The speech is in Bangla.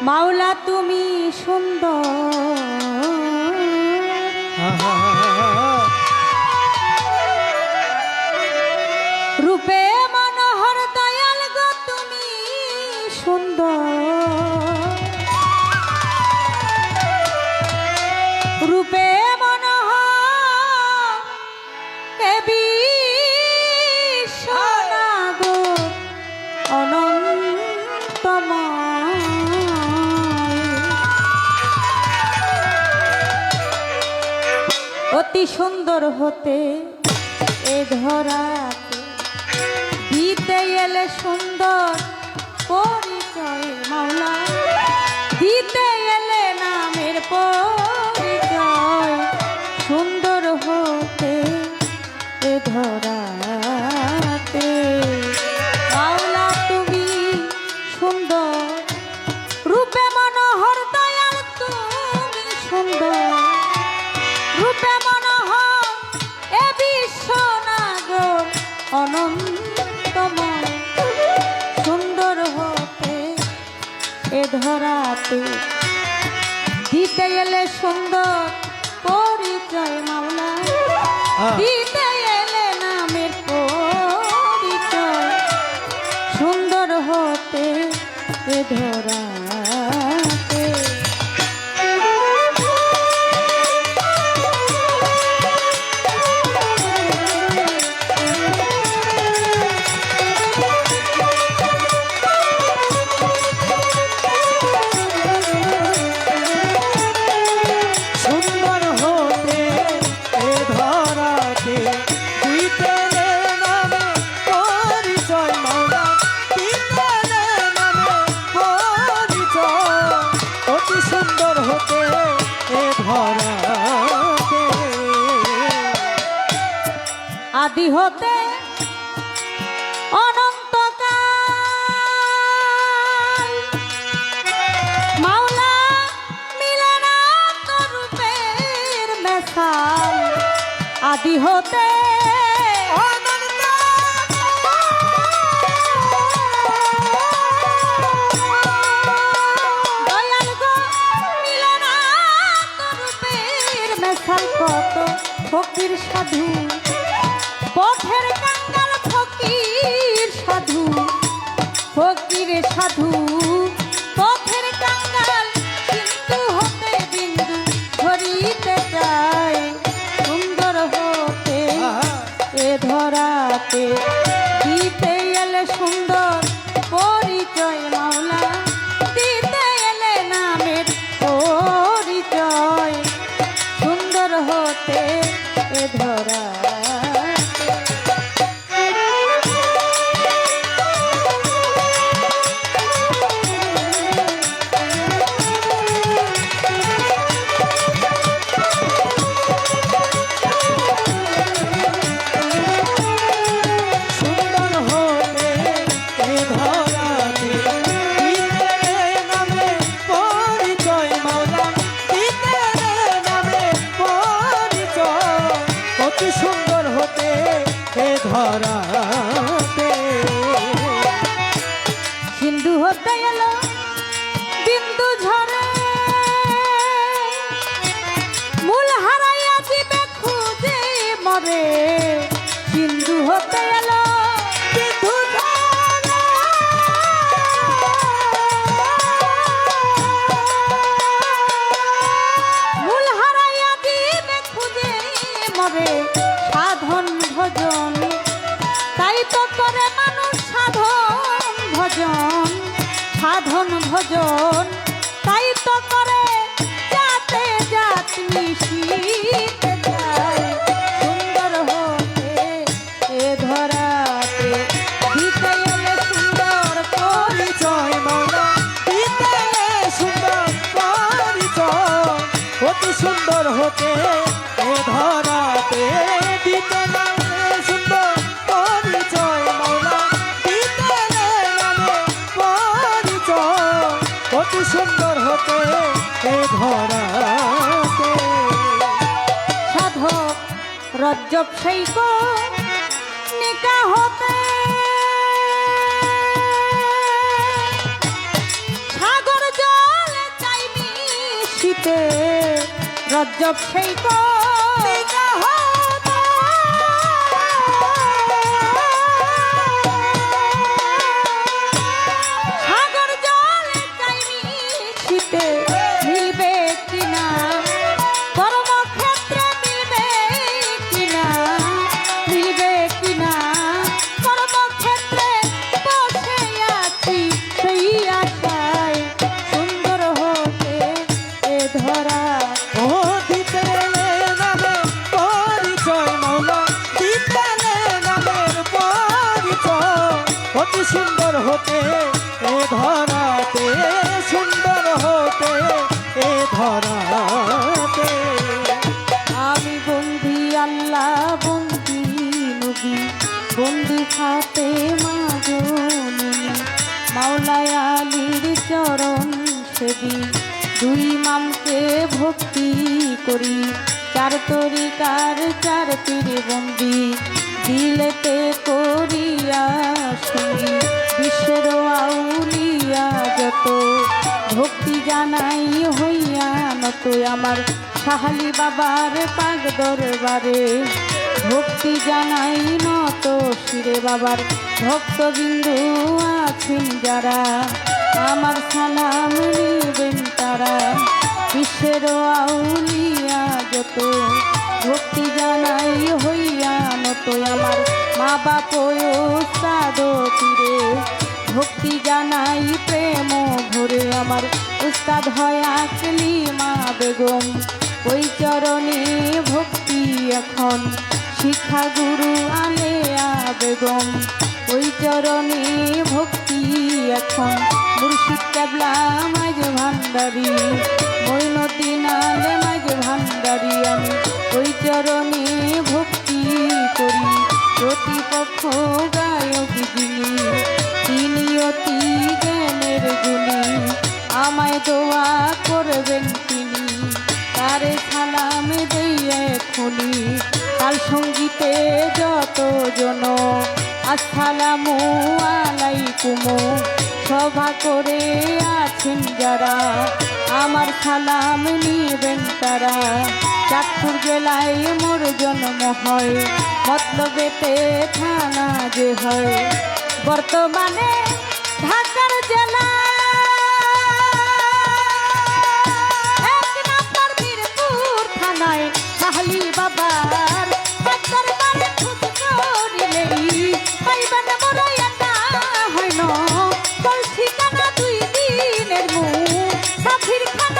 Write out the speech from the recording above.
মাওলা তুমি সুন্দর, রূপে মনোহর দয়াল গো তুমি সুন্দর, রূপে মনোহর এ বিশ্বনাগর অনন্তময়, অতি সুন্দর হতে এ ধরাতে দিতে এলে সুন্দর পরিচয় মাওলা, দিতে এলে নামের পরিচয়, সুন্দর হতে এ ধরাতে মাওলা তুমি সুন্দর, রূপে মনোহর দয়াল তুমি সুন্দর, রূপে মনোহর এ বিশ্বনাগর অনন্তময়, সুন্দর হতে এ ধরাতে দিতে এলে সুন্দর পরিচয় মাওলা, দিতে এলে নামের পরিচয়, সুন্দর হতে এ ধরাতে। আদি হতে অনন্তকাল মাওলা মিলে না তো রূপের মেশাল, আদি হতে দয়াল গো মিলে না তো রূপের মেশাল, কত ফকির সাধু পথের কাঙ্গাল ফকির সাধু, ফকির সাধু পথের কাঙ্গাল, কিন্তু হতে বিন্দু ধরিতে চায়, সুন্দর হতে এ ধরাতে দিতে এলে সুন্দর পরিচয় মাওলা, দিতে এলে নামের পরিচয়, সুন্দর হতে এ ধরা। সিন্ধু হতে এলো বিন্দু ঝরে, মূল হারাইয়া দিবে খুঁজে মরে, সিন্ধু হতে এলো বিন্দু ঝরে, মূল হারাইয়া দিবে খুঁজে মরে, সাধন ভজন তাই তো করে মানুষ সাধন ভজন, সাধন ভজন তাই তো করে যাতে জাত মিশিতে যায়, সুন্দর হতে এ ধরাতে দিতে এলে সুন্দর পরিচয় মাওলা, দিতে এলে সুন্দর পরিচয়, অতি সুন্দর হতে এ ধরাতে দিতে সুন্দর হতে এ ধরাতে। সাধক রজ্জব শৈক নিকা হতে সাগর জল রজ্জব সেই তো সাগর জলে চাই মিশিতে মিলবে কিনা কর্মক্ষেত্রে মিলবে কিনা মিলবে কিনা কর্মক্ষেত্রে বসে আছি সেই আশায় সুন্দর হতে এ ধরা ও দিতে নামে পরিচয় মৌলা দিতে নামের পরিচয় অতি সুন্দর হতে এ ধরাতে সুন্দর হতে এ ধরাতে আমি বন্দি আল্লাহ বন্দি নবী বন্দি খাতে মাজনী মাওলায় আলীর চরণ সেবি দুই মামকে ভক্তি করি চার তরিকার চার পীরে বন্দি দিলেতে করিয়া শুনি বিশ্বের আউলিয়া যত ভক্তি জানাই হইয়া নত আমার সাহালি বাবার পাগ দরবারে ভক্তি জানাই নত শিরে বাবার ভক্তবিন্দু আছেন যারা আমার সালাম নিবেন তারা বিশ্বের আউলিয়া যত ভক্তি জানাই হইয়া নত আমার মা বাপ ওস্তাদ তীরে ভক্তি জানাই প্রেম ভরে আমার উস্তাদ হয়া মা বেগম ওই চরণে ভক্তি এখন শিক্ষা গুরু আলেয়া বেগম ওই চরণে ভক্তি এখন মুর্শিদ কেবলা মাঝ ভান্ডারি মৈনতিন আলে মাঝ ভান্ডারি আমি ওই চরণে ভক্তি করি প্রতিপক্ষ গায়ক যিনি তিনি অতি জ্ঞানের গুণী আমায় দোয়া করবেন তিনি তারে সালাম দিয়ে খুনি তার সঙ্গীতে যত জন আসসালামু আলাইকুম সভা করে আছেন যারা আমার সালাম নিবেন তারা চাঁদপুর জেলায় মোর জন্ম হয় মতলবেতে থানা যে হয় বর্তমানে ঢাকার জেলা এক নম্বর মিরপুর থানায় সাহালি বাবার দরবারে খুদ করিলেই পাইবেন মোরাইয়া না হয় না বলছি কানা দুই দিনের মুখ সাফির খান